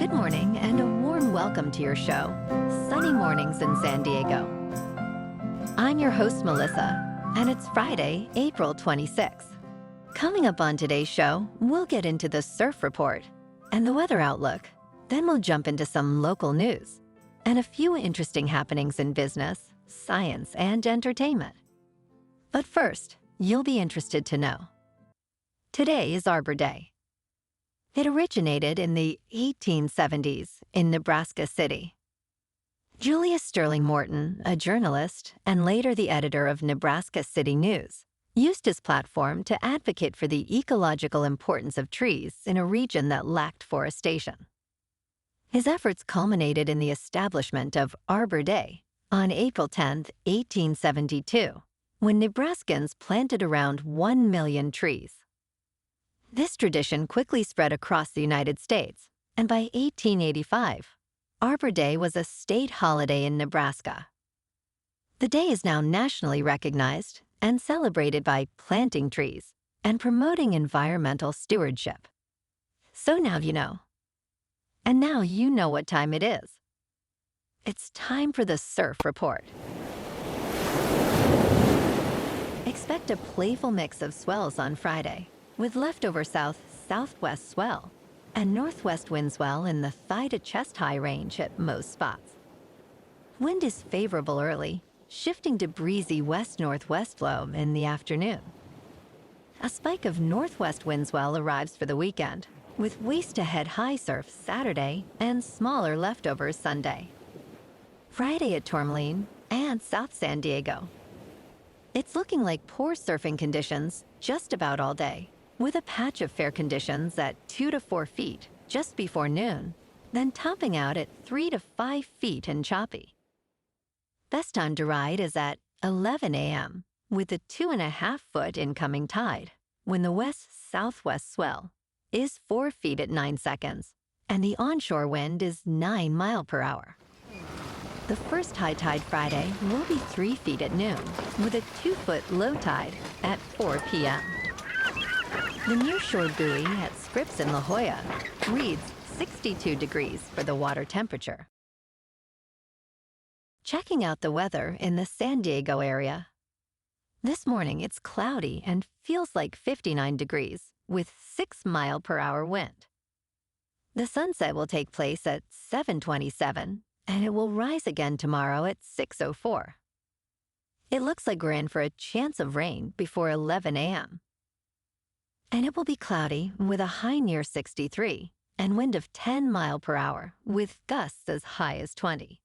Good morning and a warm welcome to your show, Sunny Mornings in San Diego. I'm your host, Melissa, and it's Friday, April 26th. Coming up on today's show, we'll get into the surf report and the weather outlook. Then we'll jump into some local news and a few interesting happenings in business, science, and entertainment. But first, you'll be interested to know. Today is Arbor Day. It originated in the 1870s in Nebraska City. Julius Sterling Morton, a journalist and later the editor of Nebraska City News, used his platform to advocate for the ecological importance of trees in a region that lacked forestation. His efforts culminated in the establishment of Arbor Day on April 10, 1872, when Nebraskans planted around 1 million trees. This tradition quickly spread across the United States, and by 1885, Arbor Day was a state holiday in Nebraska. The day is now nationally recognized and celebrated by planting trees and promoting environmental stewardship. So now you know. And now you know what time it is. It's time for the surf report. Expect a playful mix of swells on Friday, with leftover southwest swell and northwest windswell in the thigh to chest high range at most spots. Wind is favorable early, shifting to breezy west-northwest flow in the afternoon. A spike of northwest windswell arrives for the weekend, with waist-to-head high surf Saturday and smaller leftovers Sunday. Friday at Tourmaline and South San Diego. It's looking like poor surfing conditions just about all day, with a patch of fair conditions at 2 to 4 feet just before noon, then topping out at 3 to 5 feet and choppy. Best time to ride is at 11 a.m. with a 2.5-foot incoming tide, when the west-southwest swell is 4 feet at 9 seconds, and the onshore wind is 9 miles per hour. The first high tide Friday will be 3 feet at noon, with a 2-foot low tide at 4 p.m. The nearshore buoy at Scripps in La Jolla reads 62 degrees for the water temperature. Checking out the weather in the San Diego area. This morning it's cloudy and feels like 59 degrees with 6 mile per hour wind. The sunset will take place at 7:27 and it will rise again tomorrow at 6:04. It looks like we're in for a chance of rain before 11 a.m. And it will be cloudy with a high near 63 and wind of 10 miles per hour with gusts as high as 20.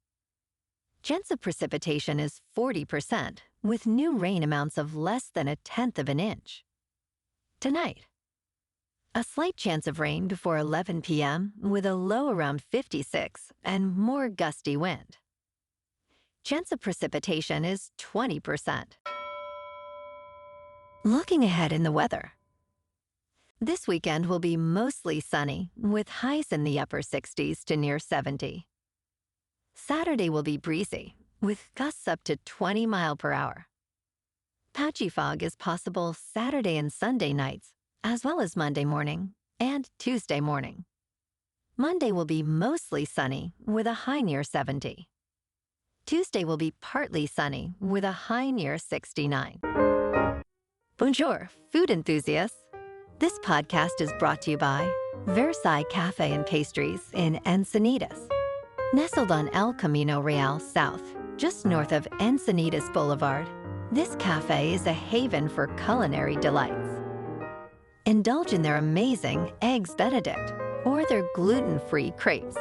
Chance of precipitation is 40% with new rain amounts of less than 1/10 of an inch. Tonight, a slight chance of rain before 11 p.m. with a low around 56 and more gusty wind. Chance of precipitation is 20%. Looking ahead in the weather. This weekend will be mostly sunny, with highs in the upper 60s to near 70. Saturday will be breezy, with gusts up to 20 miles per hour. Patchy fog is possible Saturday and Sunday nights, as well as Monday morning and Tuesday morning. Monday will be mostly sunny, with a high near 70. Tuesday will be partly sunny, with a high near 69. Bonjour, food enthusiasts. This podcast is brought to you by Versailles Cafe and Pastries in Encinitas. Nestled on El Camino Real South, just north of Encinitas Boulevard, this cafe is a haven for culinary delights. Indulge in their amazing Eggs Benedict or their gluten-free crepes.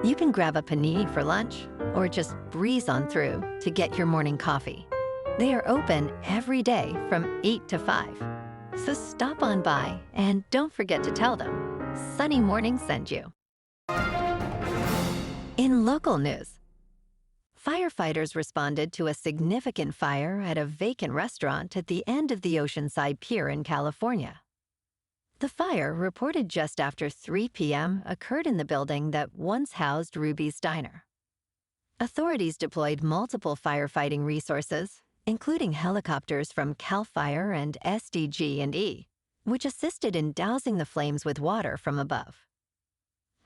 You can grab a panini for lunch or just breeze on through to get your morning coffee. They are open every day from 8 to 5. So stop on by and don't forget to tell them Sunny Morning sent you. In local news, firefighters responded to a significant fire at a vacant restaurant at the end of the Oceanside Pier in California. The fire, reported just after 3 p.m., occurred in the building that once housed Ruby's Diner. Authorities deployed multiple firefighting resources, including helicopters from CAL FIRE and SDG&E, which assisted in dousing the flames with water from above.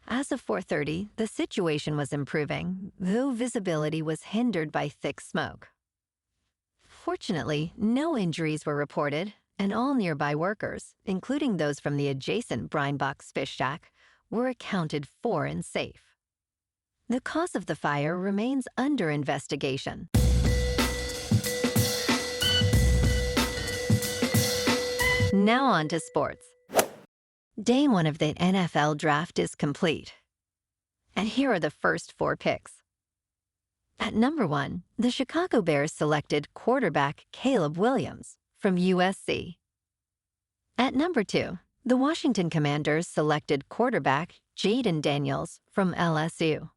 As of 4:30, the situation was improving, though visibility was hindered by thick smoke. Fortunately, no injuries were reported, and all nearby workers, including those from the adjacent Brine Box Fish Shack, were accounted for and safe. The cause of the fire remains under investigation. Now on to sports. Day 1 of the NFL draft is complete. And here are the first 4 picks. At number 1, the Chicago Bears selected quarterback Caleb Williams from USC. At number 2, the Washington Commanders selected quarterback Jayden Daniels from LSU.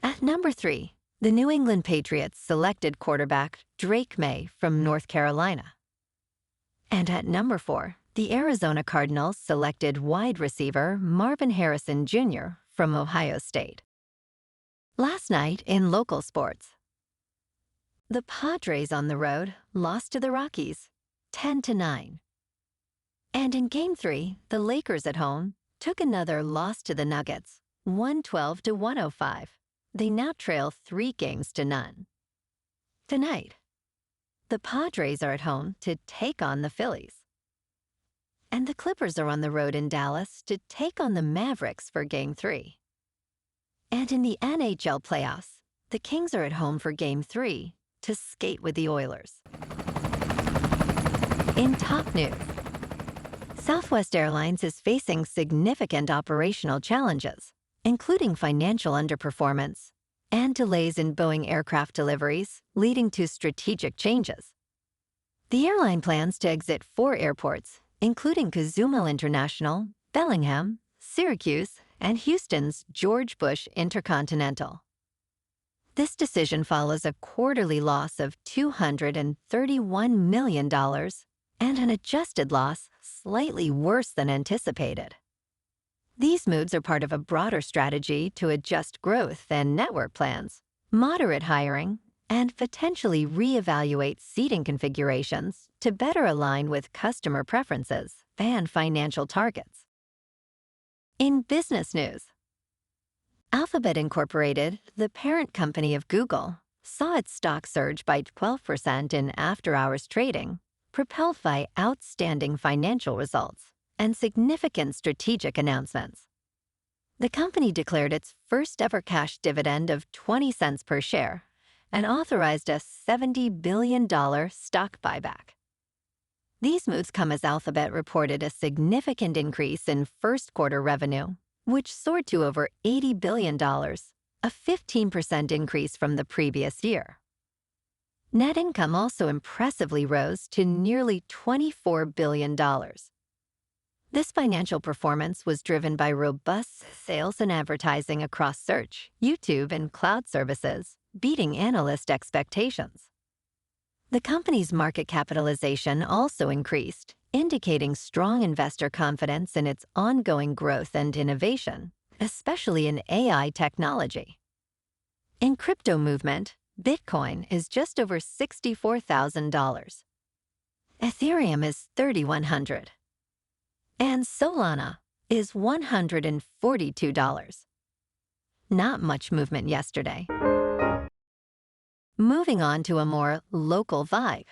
At number 3, the New England Patriots selected quarterback Drake May from North Carolina. And at number 4, the Arizona Cardinals selected wide receiver Marvin Harrison Jr. from Ohio State. Last night in local sports, the Padres on the road lost to the Rockies 10-9. And in Game 3, the Lakers at home took another loss to the Nuggets 112-105. They now trail 3 games to none. Tonight, the Padres are at home to take on the Phillies. And the Clippers are on the road in Dallas to take on the Mavericks for Game 3. And in the NHL playoffs, the Kings are at home for Game 3 to skate with the Oilers. In top news, Southwest Airlines is facing significant operational challenges, including financial underperformance and delays in Boeing aircraft deliveries, leading to strategic changes. The airline plans to exit 4 airports, including Cozumel International, Bellingham, Syracuse, and Houston's George Bush Intercontinental. This decision follows a quarterly loss of $231 million and an adjusted loss slightly worse than anticipated. These moves are part of a broader strategy to adjust growth and network plans, moderate hiring, and potentially reevaluate seating configurations to better align with customer preferences and financial targets. In business news, Alphabet Incorporated, the parent company of Google, saw its stock surge by 12% in after-hours trading, propelled by outstanding financial results and significant strategic announcements. The company declared its first-ever cash dividend of 20 cents per share and authorized a $70 billion stock buyback. These moves come as Alphabet reported a significant increase in first-quarter revenue, which soared to over $80 billion, a 15% increase from the previous year. Net income also impressively rose to nearly $24 billion. This financial performance was driven by robust sales and advertising across search, YouTube, and cloud services, beating analyst expectations. The company's market capitalization also increased, indicating strong investor confidence in its ongoing growth and innovation, especially in AI technology. In crypto movement, Bitcoin is just over $64,000. Ethereum is $3,100. And Solana is $142. Not much movement yesterday. Moving on to a more local vibe.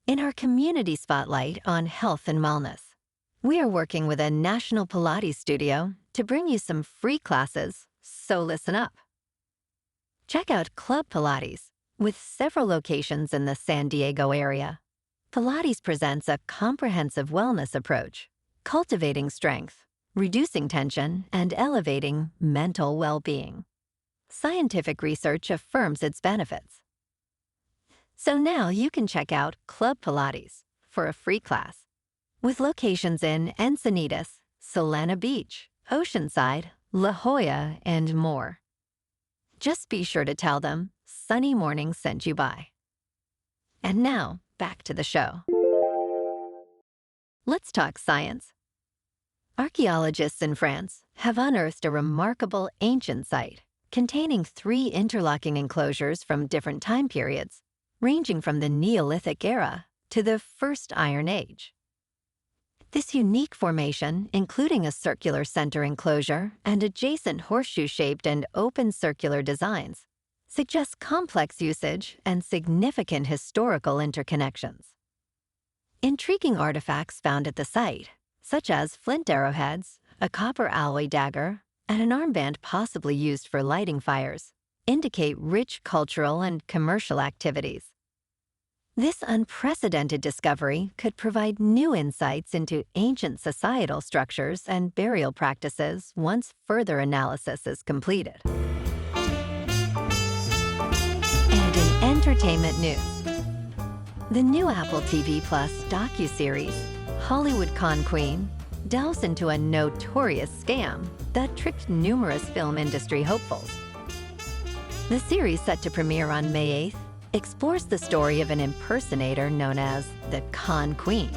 In our community spotlight on health and wellness, we are working with a national Pilates studio to bring you some free classes, so listen up. Check out Club Pilates, with several locations in the San Diego area. Pilates presents a comprehensive wellness approach, cultivating strength, reducing tension, and elevating mental well-being. Scientific research affirms its benefits. So now you can check out Club Pilates for a free class, with locations in Encinitas, Solana Beach, Oceanside, La Jolla, and more. Just be sure to tell them Sunny Morning sent you by. And now, back to the show. Let's talk science. Archaeologists in France have unearthed a remarkable ancient site containing 3 interlocking enclosures from different time periods, ranging from the Neolithic era to the First Iron Age. This unique formation, including a circular center enclosure and adjacent horseshoe-shaped and open circular designs, suggests complex usage and significant historical interconnections. Intriguing artifacts found at the site, such as flint arrowheads, a copper alloy dagger, and an armband possibly used for lighting fires, indicate rich cultural and commercial activities. This unprecedented discovery could provide new insights into ancient societal structures and burial practices once further analysis is completed. And in entertainment news, the new Apple TV Plus docuseries, Hollywood Con Queen, delves into a notorious scam that tricked numerous film industry hopefuls. The series, set to premiere on May 8th, explores the story of an impersonator known as the Con Queen,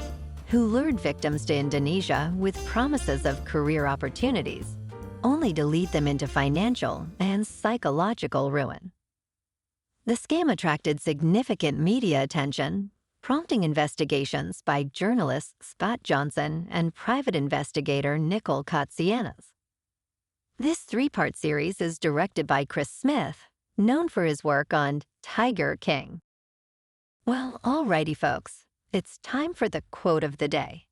who lured victims to Indonesia with promises of career opportunities, only to lead them into financial and psychological ruin. The scam attracted significant media attention, prompting investigations by journalists Scott Johnson and private investigator Nicole Katsianis. This three-part series is directed by Chris Smith, known for his work on Tiger King. Well, alrighty folks, it's time for the quote of the day.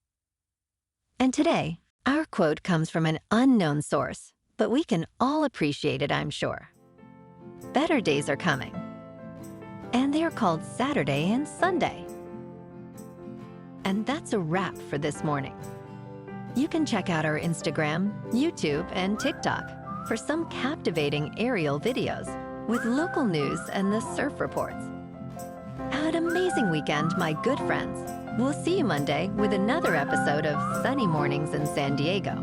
And today, our quote comes from an unknown source, but we can all appreciate it, I'm sure. Better days are coming, and they're called Saturday and Sunday. And that's a wrap for this morning. You can check out our Instagram, YouTube, and TikTok for some captivating aerial videos with local news and the surf reports. Have an amazing weekend, my good friends. We'll see you Monday with another episode of Sunny Mornings in San Diego.